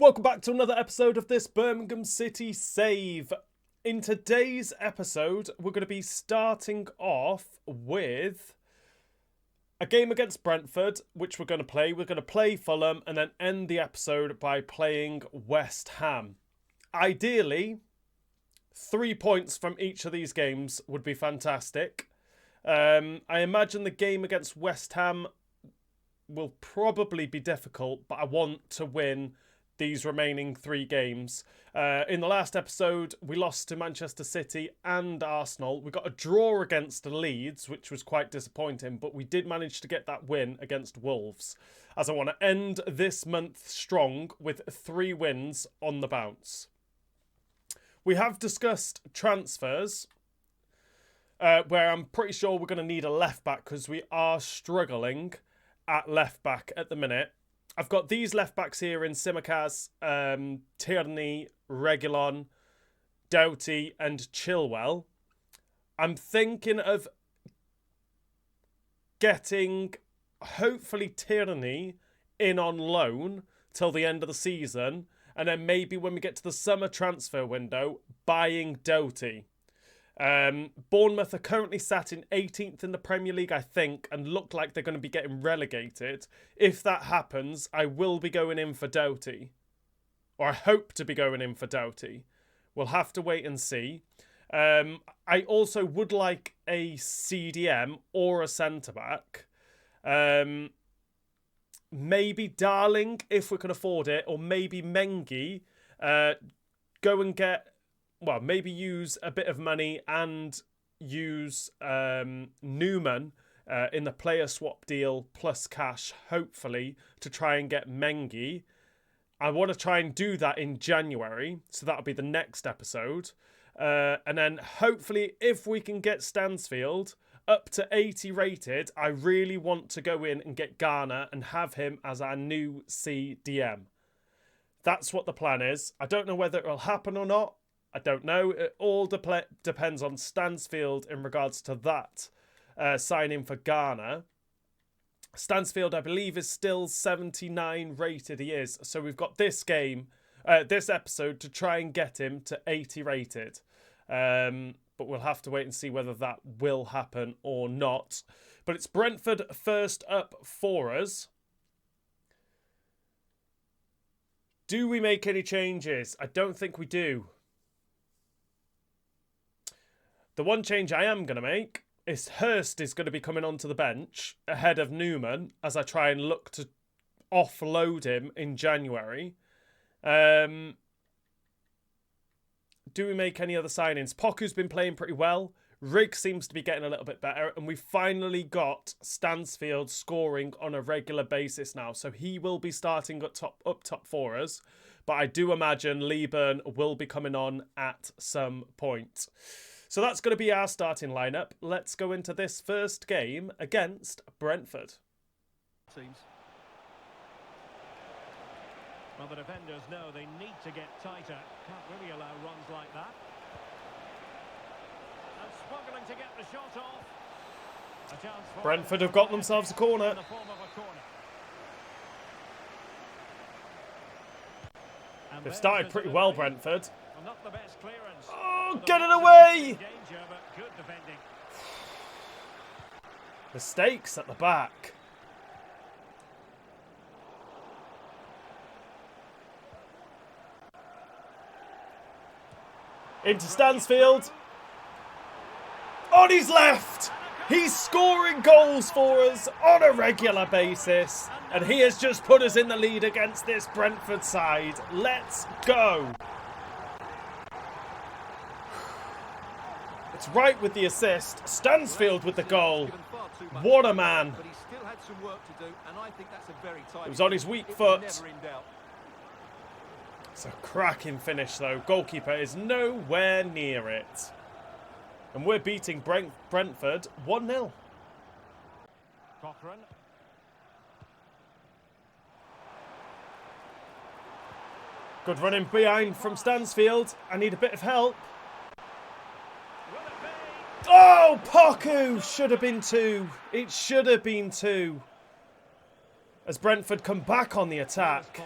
Welcome back to another episode of this Birmingham City save. In today's episode, we're going to be starting off with a game against Brentford, which we're going to play. We're going to play Fulham and then end the episode by playing West Ham. Ideally, 3 points from each of these games would be fantastic. I imagine the game against West Ham will probably be difficult, but I want to win these remaining 3 games. In the last episode, we lost to Manchester City and Arsenal. We got a draw against Leeds, which was quite disappointing, but we did manage to get that win against Wolves, as I want to end this month strong with 3 wins on the bounce. We have discussed transfers, where I'm pretty sure we're going to need a left-back because we are struggling at left-back at the minute. I've got these left-backs here in Simicas, Tierney, Reguilon, Doughty and Chilwell. I'm thinking of getting, hopefully, Tierney in on loan till the end of the season. And then maybe when we get to the summer transfer window, buying Doughty. Bournemouth are currently sat in 18th in the Premier League, I think, and look like they're going to be getting relegated. If that happens, I will be going in for Doughty. Or I hope to be going in for Doughty. We'll have to wait and see. I also would like a CDM or a centre-back. Maybe Darling, if we can afford it, or maybe Mengi. Go and get... Well, maybe use a bit of money and use Newman in the player swap deal plus cash, hopefully, to try and get Mengi. I want to try and do that in January, so that'll be the next episode. And then hopefully, if we can get Stansfield up to 80 rated, I really want to go in and get Garner and have him as our new CDM. That's what the plan is. I don't know whether it will happen or not. I don't know. It all depends on Stansfield in regards to that signing for Garner. Stansfield, I believe, is still 79 rated. He is. So we've got this game, this episode, to try and get him to 80 rated. But we'll have to wait and see whether that will happen or not. But it's Brentford first up for us. Do we make any changes? I don't think we do. The one change I am going to make is Hurst is going to be coming onto the bench ahead of Newman as I try and look to offload him in January. Do we make any other signings? Poku's been playing pretty well. Rigg seems to be getting a little bit better. And we finally got Stansfield scoring on a regular basis now. So he will be starting up top for us. But I do imagine Leeburn will be coming on at some point. So that's going to be our starting lineup. Let's go into this first game against Brentford. Teams. Well, the defenders know they need to get tighter. Can't really allow runs like that. And struggling to get the shot off. A chance for Brentford have got themselves a corner. in the form of a corner. And They've started pretty well, Brentford. Well, not the best clearance. Oh, get it away! Danger, but good defending. Mistakes at the back. Into Stansfield. On his left. He's scoring goals for us on a regular basis. And he has just put us in the lead against this Brentford side. Let's go. It's right with the assist. Stansfield with the goal. What a man. It was on his weak foot. It's a cracking finish though. Goalkeeper is nowhere near it. And we're beating Brentford 1-0. Cochrane. Good running behind from Stansfield. I need a bit of help. Oh, Poku! Should have been 2. It should have been 2. As Brentford come back on the attack.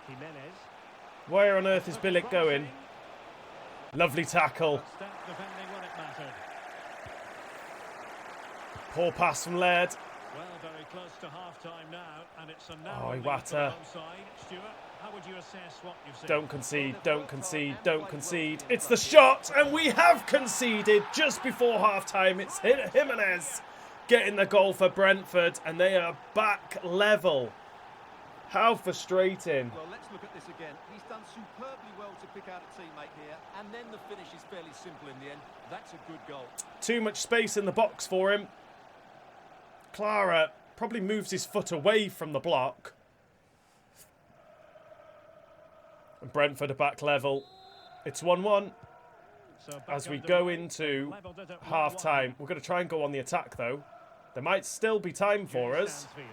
Jimenez. Where on earth is Bilic going? Lovely tackle. Step defending when it mattered. Poor pass from Laird. Well, very close to half-time now, and it's a Oh, narrow lead Iwata. for the home side. Stuart, how would you assess what you've seen? Don't concede, don't concede, don't concede. It's the shot, and we have conceded just before half-time. It's Jimenez getting the goal for Brentford, and they are back level. How frustrating. Well, let's look at this again. He's done superbly well to pick out a teammate here, and then the finish is fairly simple in the end. That's a good goal. Too much space in the box for him. Clara probably moves his foot away from the block. And Brentford are back level. It's 1-1 So back as we under go way. into Levelled it at 1-1. half-time. We're going to try and go on the attack, though. There might still be time for us. Stansfield.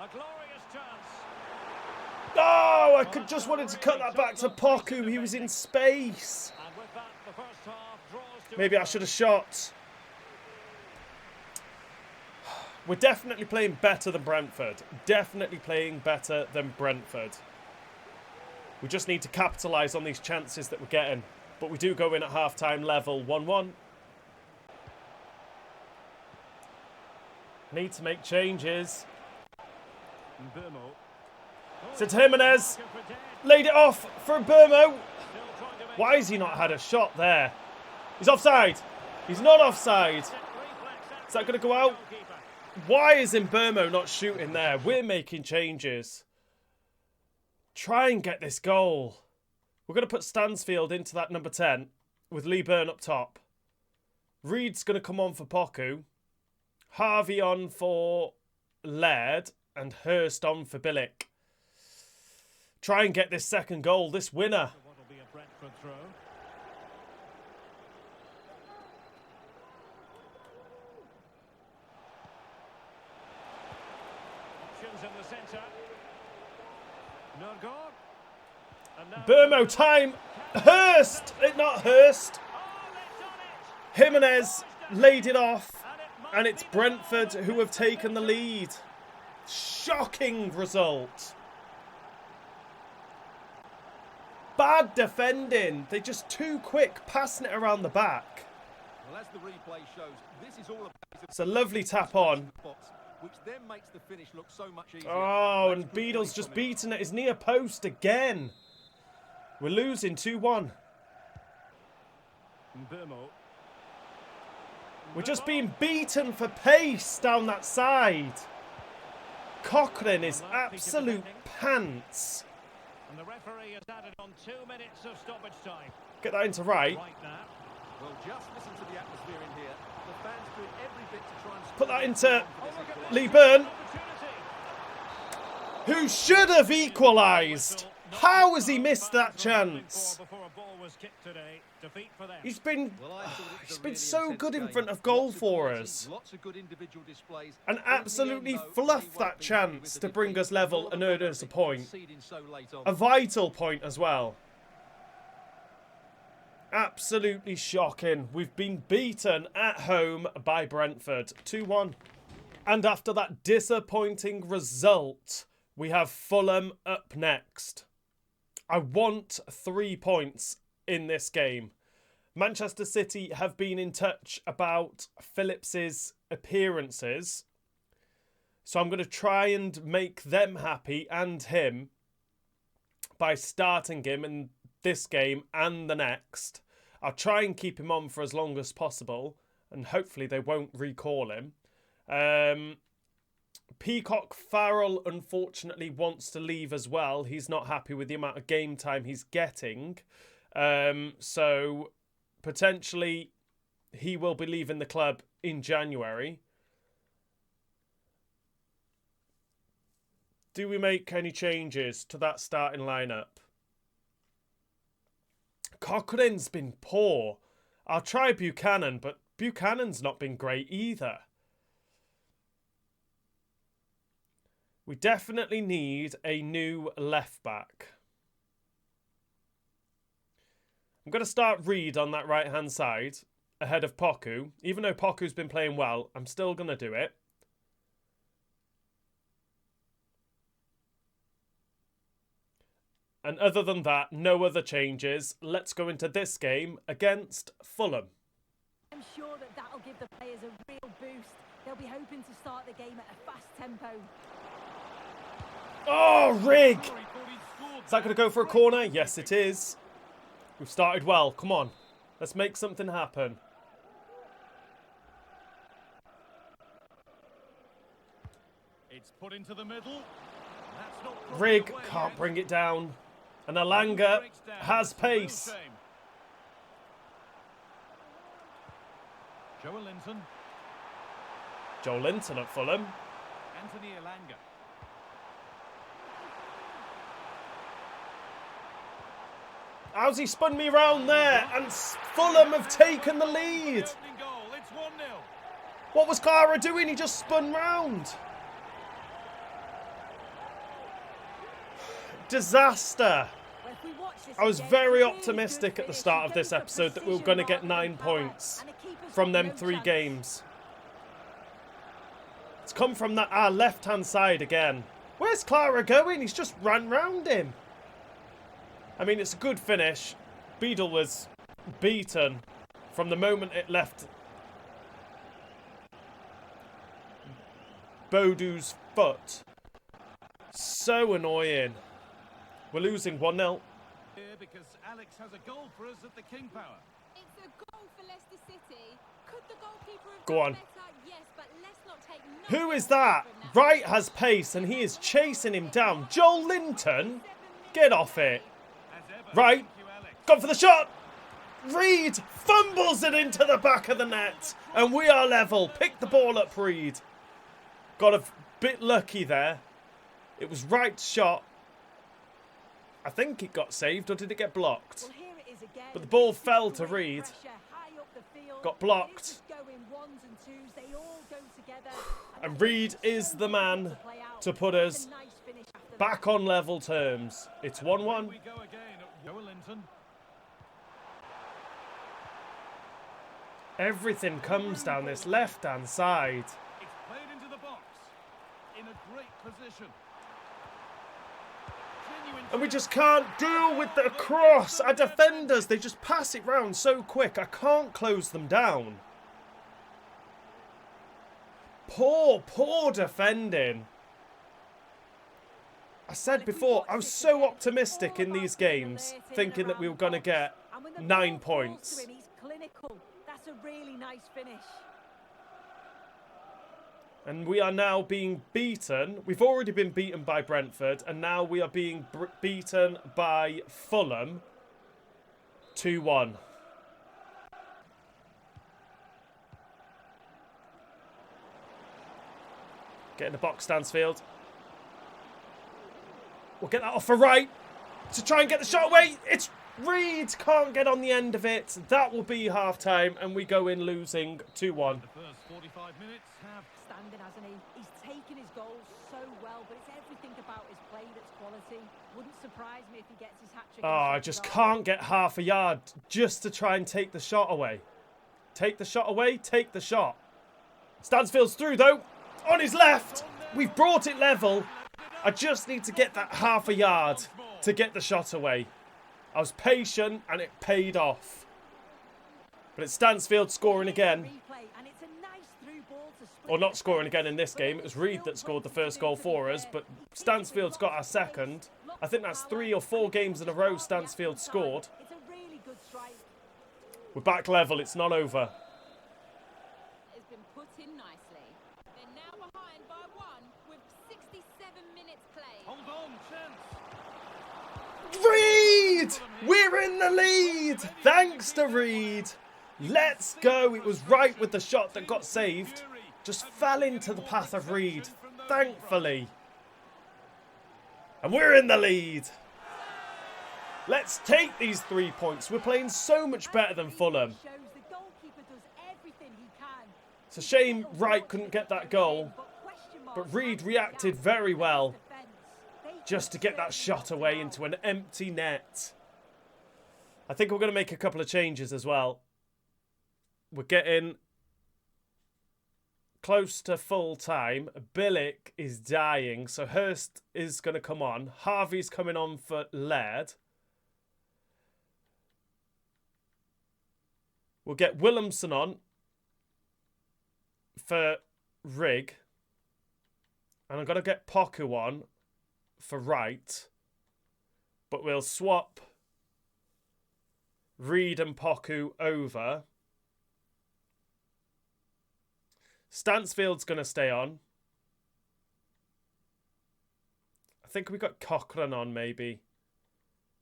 A glorious chance. Oh, I just wanted to cut that back to Poku. He was in space. And with that, the first half draws to Maybe a I should have shot. We're definitely playing better than Brentford. Definitely playing better than Brentford. We just need to capitalise on these chances that we're getting. But we do go in at half-time level 1-1. Need to make changes. Burmo. It's Jimenez. Laid it off for Burmo. Why has he not had a shot there? He's offside. He's not offside. Is that going to go out? Why is Burmo not shooting there? We're making changes. Try and get this goal. We're going to put Stansfield into that number 10 with Lee Byrne up top. Reed's going to come on for Poku. Harvey on for Laird. And Hurst on for Bilic. Try and get this second goal, this winner. What'll be a Brentford throw. Options in the centre. Nurgard. And now Burmo time. Hurst. Not Hurst. Oh, they've done it. Jimenez laid it off. And it's Brentford who have taken the lead. Shocking result. Bad defending. They're just too quick passing it around the back. Well, as the replay shows, this is all about... It's a lovely tap on. Which then makes the finish look so much easier. Oh, That's and good Beadle's play just from him. beaten at his near post again. We're losing 2-1. Burmo. We're just being beaten for pace down that side. Cochrane is absolute pants. And the referee has added on 2 minutes of stoppage time. Get that into right. Right now. Well, just listen to the atmosphere in here. The fans doing every bit to try and... Put that into Oh, look at this. Lee Byrne, Opportunity. who should have equalised. How has he missed that chance? Before a ball was kicked today. Defeat for them. He's been Well, I thought it was a really so intense good in game. front of goal Lots of for quality, us. Lots of good individual displays. And In the end, absolutely though, fluffed they that won't be happy chance with to the bring defeat. us level More and than earn us a anything, point. conceding so late on. A vital point as well. Absolutely shocking. We've been beaten at home by Brentford. 2-1. And after that disappointing result, we have Fulham up next. I want 3 points in this game. Manchester City have been in touch about Phillips's appearances. So I'm going to try and make them happy and him by starting him in this game and the next. I'll try and keep him on for as long as possible, and hopefully they won't recall him. Peacock Farrell unfortunately wants to leave as well. He's not happy with the amount of game time he's getting. So potentially he will be leaving the club in January. Do we make any changes to that starting lineup? Cochrane's been poor. I'll try Buchanan, but Buchanan's not been great either. We definitely need a new left back. I'm going to start Reed on that right-hand side ahead of Poku. Even though Poku's been playing well, I'm still going to do it. And other than that, no other changes. Let's go into this game against Fulham. I'm sure that that'll give the players a real boost. They'll be hoping to start the game at a fast tempo. Oh, Rig! Is that going to go for a corner? Yes, it is. We've started well. Come on. Let's make something happen. It's put into the middle. That's not Rig can't bring it down. And Alanga has pace. Joe Linton. Joe Linton at Fulham. Anthony Alanga. How's he spun me round there? And Fulham have taken the lead. It's 1-0. What was Clara doing? He just spun round. Disaster. I was very optimistic at the start of this episode that we were going to get 9 points from them 3 games. It's come from that our left-hand side again. Where's Clara going? He's just ran round him. I mean, it's a good finish. Beadle was beaten from the moment it left Bodu's foot. So annoying. We're losing 1-0. Because Alex has a goal for us at the King Power. It's a goal for Leicester City. Could the goalkeeper have Go on. done better? Yes, but let's not take Who is that? Wright has pace and he is chasing him down. Joel Linton? Get off it. Right. Gone for the shot. Reed fumbles it into the back of the net. And we are level. Pick the ball up, Reed. Got a bit lucky there. It was Wright's shot. I think it got saved, or did it get blocked? Well, here it is again. But the ball fell to Reed. Got blocked. And Reed is the man to put us back on level terms. It's 1-1. We go again. Joe Linton. Everything comes down this left-hand side. It's played into the box. In a great position. And we just can't deal with the cross. Our defenders, they just pass it round so quick. I can't close them down. Poor defending. I said before, I was so optimistic in these games, thinking that we were going to get 9 points. He's clinical. That's a really nice finish. And we are now being beaten. We've already been beaten by Brentford, and now we are being beaten by Fulham 2-1. Get in the box, Stansfield. We'll get that off for Wright to try and get the shot away. It's Reed, can't get on the end of it. That will be half-time, and we go in losing 2-1. The first 45 minutes have... Standing, hasn't he? He's taken his goals so well, but it's everything about his play that's quality. Wouldn't surprise me if he gets his hat-trick. Oh, I just can't get half a yard just to try and take the shot away. Take the shot away, take the shot. Stansfield's through, though. On his left. We've brought it level. I just need to get that half a yard to get the shot away. I was patient and it paid off. But it's Stansfield scoring again. Or not scoring again in this game. It was Reed that scored the first goal for us, but Stansfield's got our second. I think that's 3 or 4 games in a row Stansfield scored. We're back level, it's not over. Has been put in nicely. They're now behind by 1 with 67 minutes played. Hold on, chance. Reed! We're in the lead! Thanks to Reed. Let's go. It was Wright with the shot that got saved. Just fell into the path of Reed, thankfully. And we're in the lead. Let's take these 3 points. We're playing so much better than Fulham. It's a shame Wright couldn't get that goal, but Reed reacted very well just to get that shot away into an empty net. I think we're going to make a couple of changes as well. We're getting close to full time. Billick is dying, so Hurst is going to come on. Harvey's coming on for Laird. We'll get Williamson on for Rigg. And I'm going to get Poku on for right. But we'll swap Reed and Poku over. Stansfield's going to stay on. I think we got Cochrane on, maybe.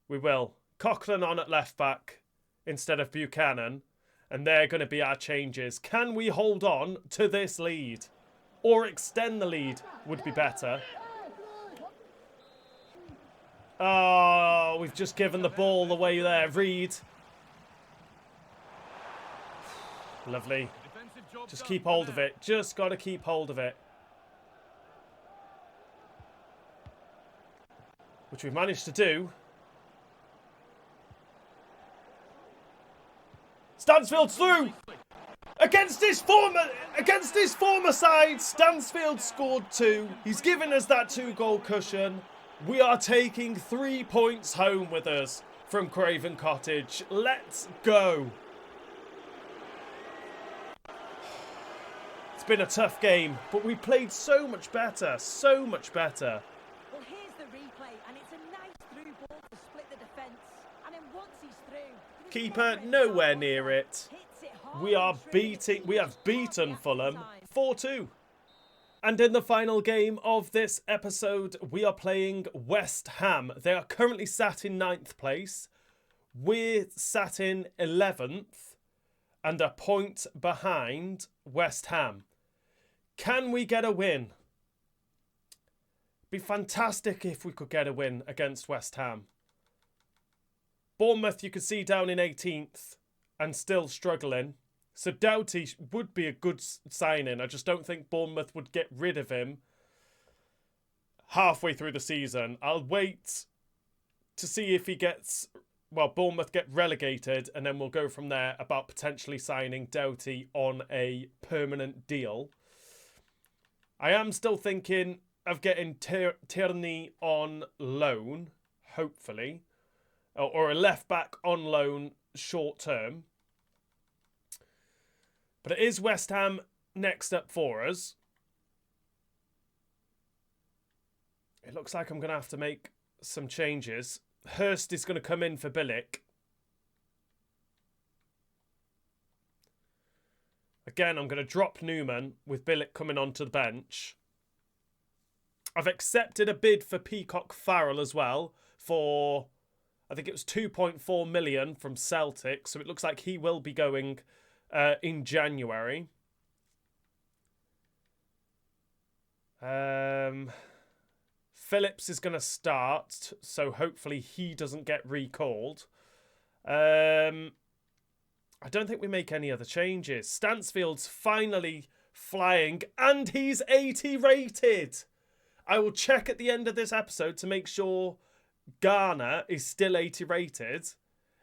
We will. Cochrane on at left back instead of Buchanan. And they're going to be our changes. Can we hold on to this lead? Or extend the lead would be better. Oh, we've just given the ball away there. Reed. Lovely. Just keep hold of it. Just got to keep hold of it. Which we've managed to do. Stansfield's through! Against his former side, Stansfield scored 2. He's given us that 2-goal cushion. We are taking 3 points home with us from Craven Cottage. Let's go. It's been a tough game, but we played so much better. So much better. Well, here's the replay, and it's a nice through ball to split the defence. And then once he's through... Keeper nowhere near it. We have beaten Fulham 4-2. And in the final game of this episode, we are playing West Ham. They are currently sat in 9th place. We're sat in 11th and a point behind West Ham. Can we get a win? Be fantastic if we could get a win against West Ham. Bournemouth, you can see, down in 18th and still struggling. So Doughty would be a good signing. I just don't think Bournemouth would get rid of him halfway through the season. I'll wait to see if he gets... Well, Bournemouth get relegated, and then we'll go from there about potentially signing Doughty on a permanent deal. I am still thinking of getting Tierney on loan, hopefully. Or a left-back on loan short term. But it is West Ham next up for us. It looks like I'm going to have to make some changes. Hurst is going to come in for Billick. Again, I'm going to drop Newman with Billick coming onto the bench. I've accepted a bid for Peacock Farrell as well for, I think it was 2.4 million from Celtic. So it looks like he will be going in January. Phillips is going to start, so hopefully he doesn't get recalled. I don't think we make any other changes. Stansfield's finally flying, and he's 80 rated. I will check at the end of this episode to make sure Garner is still 80 rated.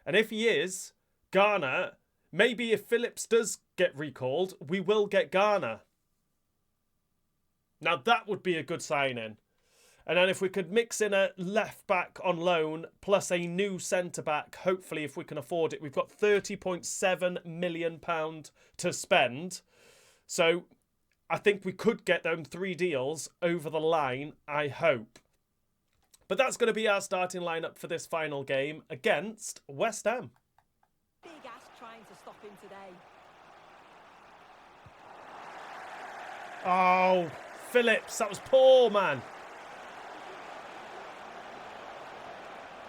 And if he is, Garner, maybe if Phillips does get recalled, we will get Garner. Now that would be a good signing. And then if we could mix in a left back on loan plus a new centre back, hopefully if we can afford it. We've got £30.7 million to spend. So I think we could get them 3 deals over the line, I hope. But that's going to be our starting lineup for this final game against West Ham. Big ass trying to stop him today. Oh, Phillips, that was poor, man.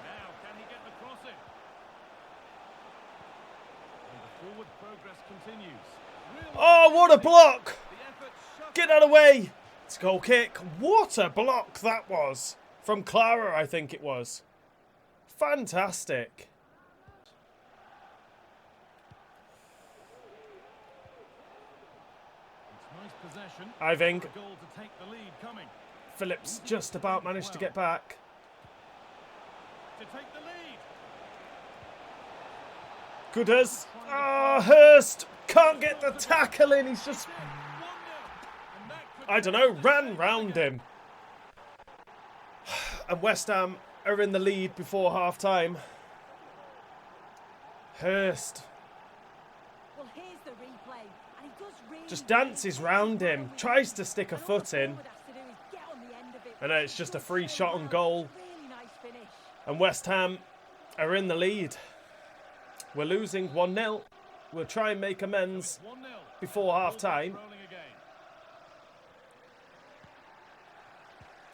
Now, can he get the cross in? And the forward progress continues. Oh, what a block! Get out of the way! It's a goal kick. What a block that was. From Clara, I think it was. Fantastic. Iving. Phillips just about managed to get back. Gooders. Ah, Hurst can't get the tackle in. He's just I don't know, ran round him. And West Ham are in the lead before half-time. Hurst Well, here's the replay, and he does really just dances round him, tries to stick a foot in, and then it's just a free shot on goal. Really nice finish. And West Ham are in the lead. We're losing 1-0. We'll try and make amends 1-0. before half-time. Rolling again.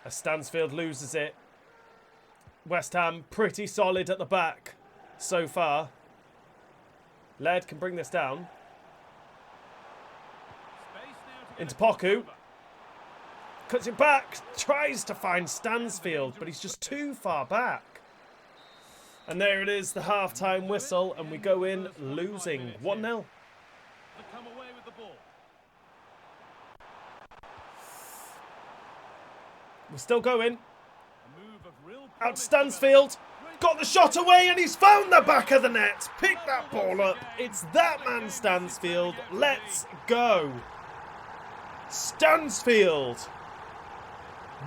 As Stansfield loses it. West Ham pretty solid at the back so far. Laird can bring this down. Space now to Into get Poku. over. Cuts it back. Tries to find Stansfield, but he's just too far back. And there it is, the half-time whistle, and we go in losing 1-0. To come away with the ball. We're still going. A move of real Out promise Stansfield. Got the shot away, and he's found the back of the net. Pick that ball up. It's that man, Stansfield. Let's go. Stansfield.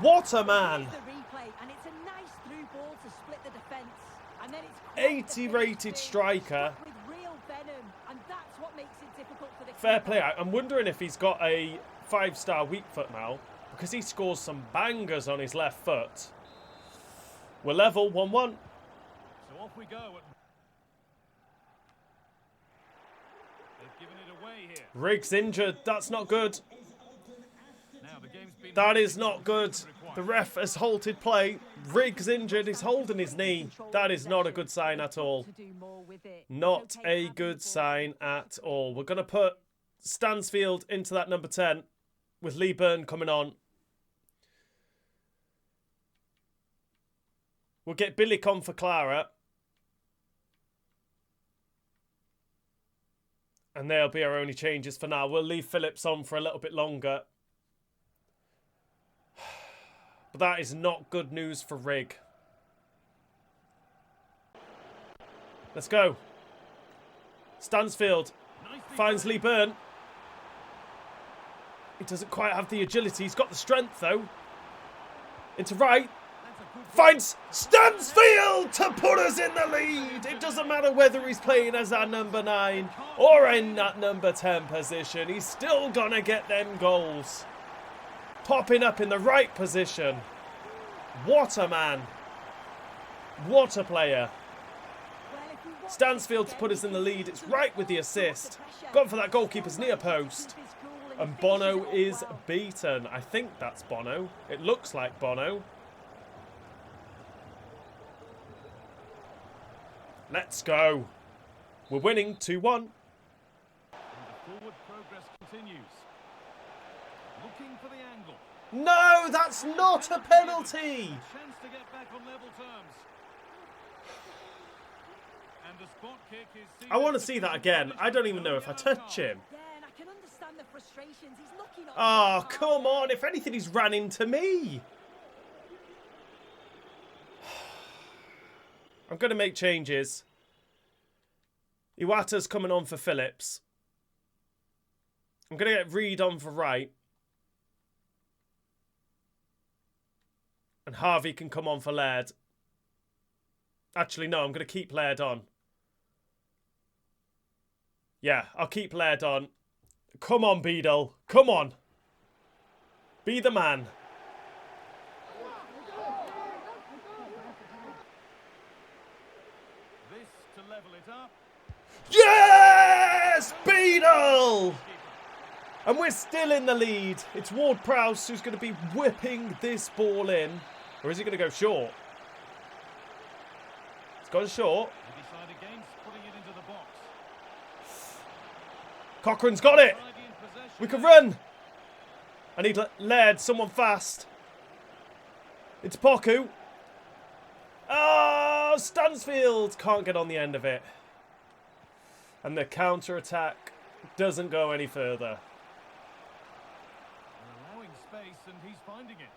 What a man. Here's the replay, and it's a nice through ball to split the defence. And then it's quite the 80 finish rated too. striker. Struck with real venom, and that's what makes it difficult for the Fair keeper. play. I'm wondering if he's got a 5-star weak foot now, because he scores some bangers on his left foot. We're level 1-1. So off we go. They've given it away here. Riggs injured. That's not good. Now the game's been That is not good. The ref has halted play. Riggs injured. He's holding his knee. That is not a good sign at all. To do more with it. Not It's okay a having good ball. sign at all. We're going to put Stansfield into that number 10 with Lee Byrne coming on. We'll get Billy on for Clara. And they'll be our only changes for now. We'll leave Phillips on for a little bit longer. But that is not good news for Rig. Let's go. Stansfield finds Lee Byrne. He doesn't quite have the agility. He's got the strength, though. Into right. Finds Stansfield to put us in the lead. It doesn't matter whether he's playing as our number 9 or in that number 10 position. He's still going to get them goals. Popping up in the right position. What a man. What a player. Well, if you watch Stansfield to this put us in the game, lead. It's you right can with the feel assist. pressure. Gone for that goalkeeper's near post. Keep his cool and he And finishes Bono it off is well. beaten. I think that's Bono. It looks like Bono. Let's go. We're winning 2-1. And the forward progress continues. Looking for the angle. No, that's not a penalty. Chance to get back on level terms. And the spot kick is I want to see that again. I don't even know if I touch him. Yeah, and I can understand the frustrations. He's looking up. Oh, come on. If anything, he's ran into me. I'm going to make changes. Iwata's coming on for Phillips. I'm going to get Reed on for right. And Harvey can come on for Laird. Actually, no, I'm going to keep Laird on. Yeah, I'll keep Laird on. Come on, Beadle. Come on. Be the man. This to level it up. Yes! Beadle! And we're still in the lead. It's Ward-Prowse who's going to be whipping this ball in. Or is he going to go short? It's gone short. They decide against putting it into the box. Cochrane's got it. Tidy in possession. We can run. I need Laird, someone fast. It's Poku. Oh, Stansfield can't get on the end of it. And the counter-attack doesn't go any further. They're allowing space and he's finding it.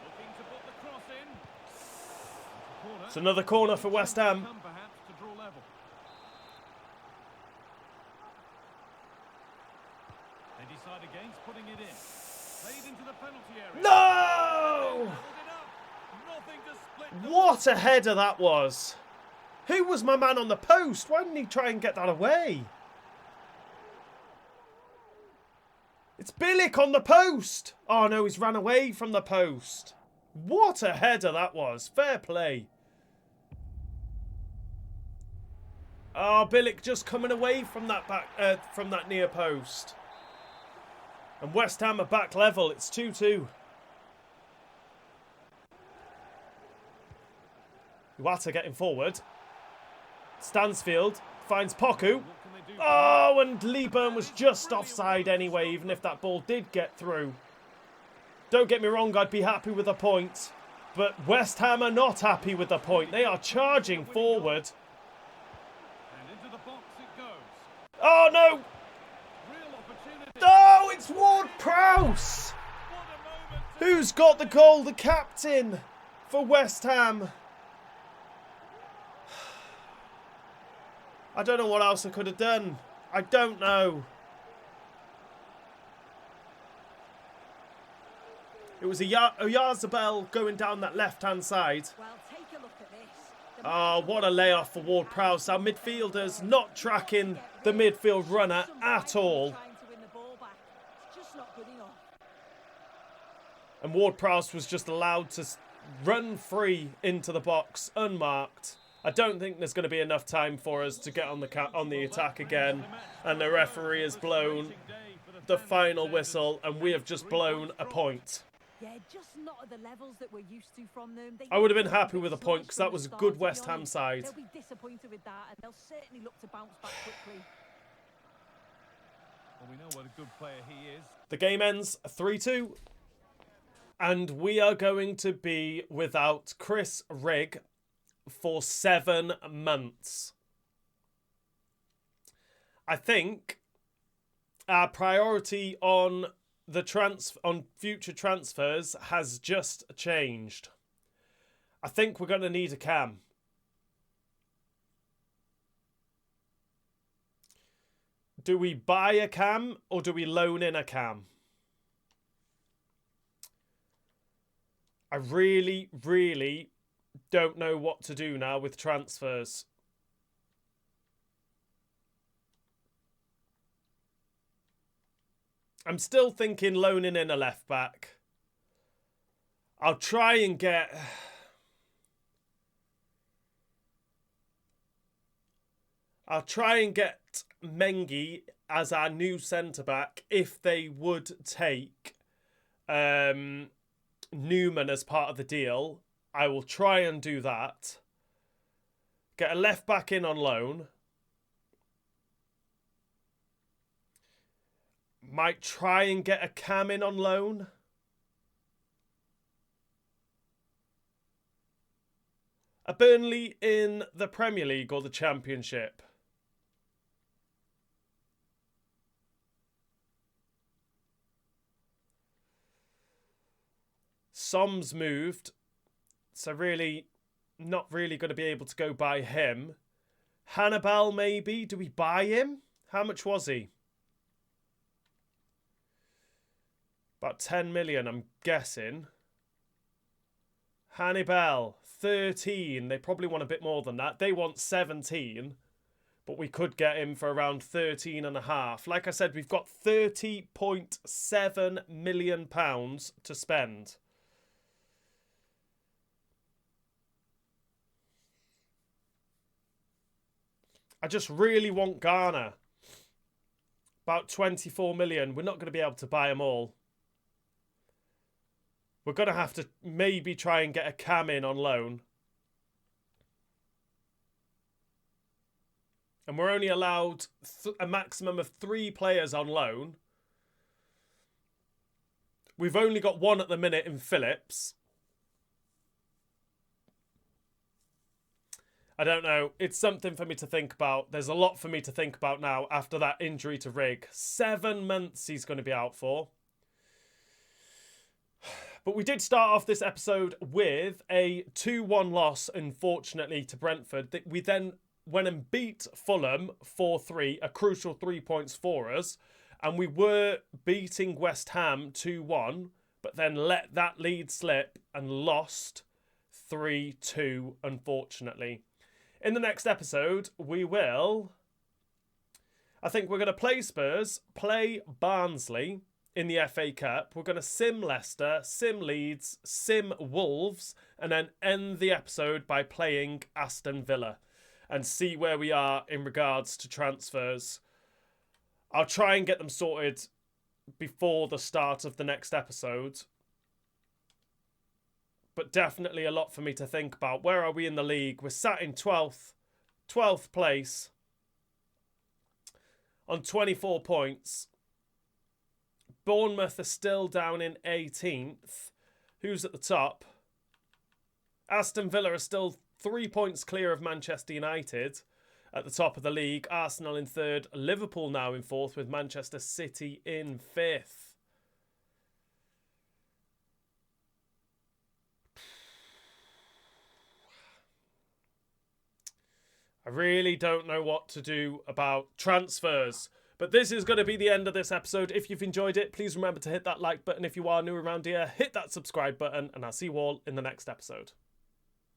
Looking to put the cross in. Corner. It's another corner for West Ham. Come perhaps to draw level. They decide against putting it What a header that was. Who was my man on the post? Why didn't he try and get that away? It's Bilic on the post. Oh no, he's ran away from the post. What a header that was. Fair play. Oh, Bilic just coming away from that from that near post. And West Ham are back level. It's 2-2. Iwata getting forward. Stansfield finds Poku. Oh, and Lee Byrne was just offside anyway, even if that ball did get through. Don't get me wrong, I'd be happy with a point. But West Ham are not happy with the point. They are charging forward. And into the box it goes. Oh, no. Real opportunity. Oh, it's Ward-Prowse. What a moment. Who's got the goal? The captain for West Ham. I don't know what else I could have done. I don't know. It was a Oyarzabal going down that left-hand side. Well, take a look at this. Oh, what a layoff for Ward-Prowse. Our midfielders not tracking the midfield runner at all. Trying to win the ball back. It's just not good enough. And Ward-Prowse was just allowed to run free into the box, unmarked. I don't think there's going to be enough time for us to get on the attack again. And the referee has blown the final whistle, and we have just blown a point. Yeah, just not at the levels that we're used to from them. I would have been happy with a point because that was a good West Ham side. They'll be disappointed with that, and they'll certainly look to bounce back quickly. Well, we know what a good player he is. The game ends 3-2. And we are going to be without Chris Rigg for 7 months. I think our priority on future transfers has just changed. I think we're going to need a cam. Do we buy a cam or do we loan in a cam? I really, really don't know what to do now with transfers. I'm still thinking loaning in a left back. I'll try and get Mengi as our new centre back if they would take Newman as part of the deal. I will try and do that. Get a left back in on loan. Might try and get a cam in on loan. A Burnley in the Premier League or the Championship? Som's moved. So really, not really going to be able to go by him. Hannibal maybe. Do we buy him? How much was he? About 10 million, I'm guessing. Hannibal, 13. They probably want a bit more than that. They want 17. But we could get him for around 13.5. Like I said, we've got £30.7 million to spend. I just really want Ghana. About 24 million. We're not going to be able to buy them all. We're going to have to maybe try and get a cam in on loan. And we're only allowed a maximum of 3 players on loan. We've only got 1 at the minute in Phillips. I don't know. It's something for me to think about. There's a lot for me to think about now after that injury to Rigg. 7 months he's going to be out for. But we did start off this episode with a 2-1 loss, unfortunately, to Brentford. We then went and beat Fulham 4-3, a crucial 3 points for us. And we were beating West Ham 2-1, but then let that lead slip and lost 3-2, unfortunately. In the next episode, I think we're going to play Spurs, play Barnsley in the FA Cup. We're going to sim Leicester, sim Leeds, sim Wolves, and then end the episode by playing Aston Villa and see where we are in regards to transfers. I'll try and get them sorted before the start of the next episode. But definitely a lot for me to think about. Where are we in the league? We're sat in 12th place on 24 points. Bournemouth are still down in 18th. Who's at the top? Aston Villa are still 3 points clear of Manchester United at the top of the league. Arsenal in 3rd. Liverpool now in 4th with Manchester City in 5th. I really don't know what to do about transfers. But this is going to be the end of this episode. If you've enjoyed it, please remember to hit that like button. If you are new around here, hit that subscribe button. And I'll see you all in the next episode.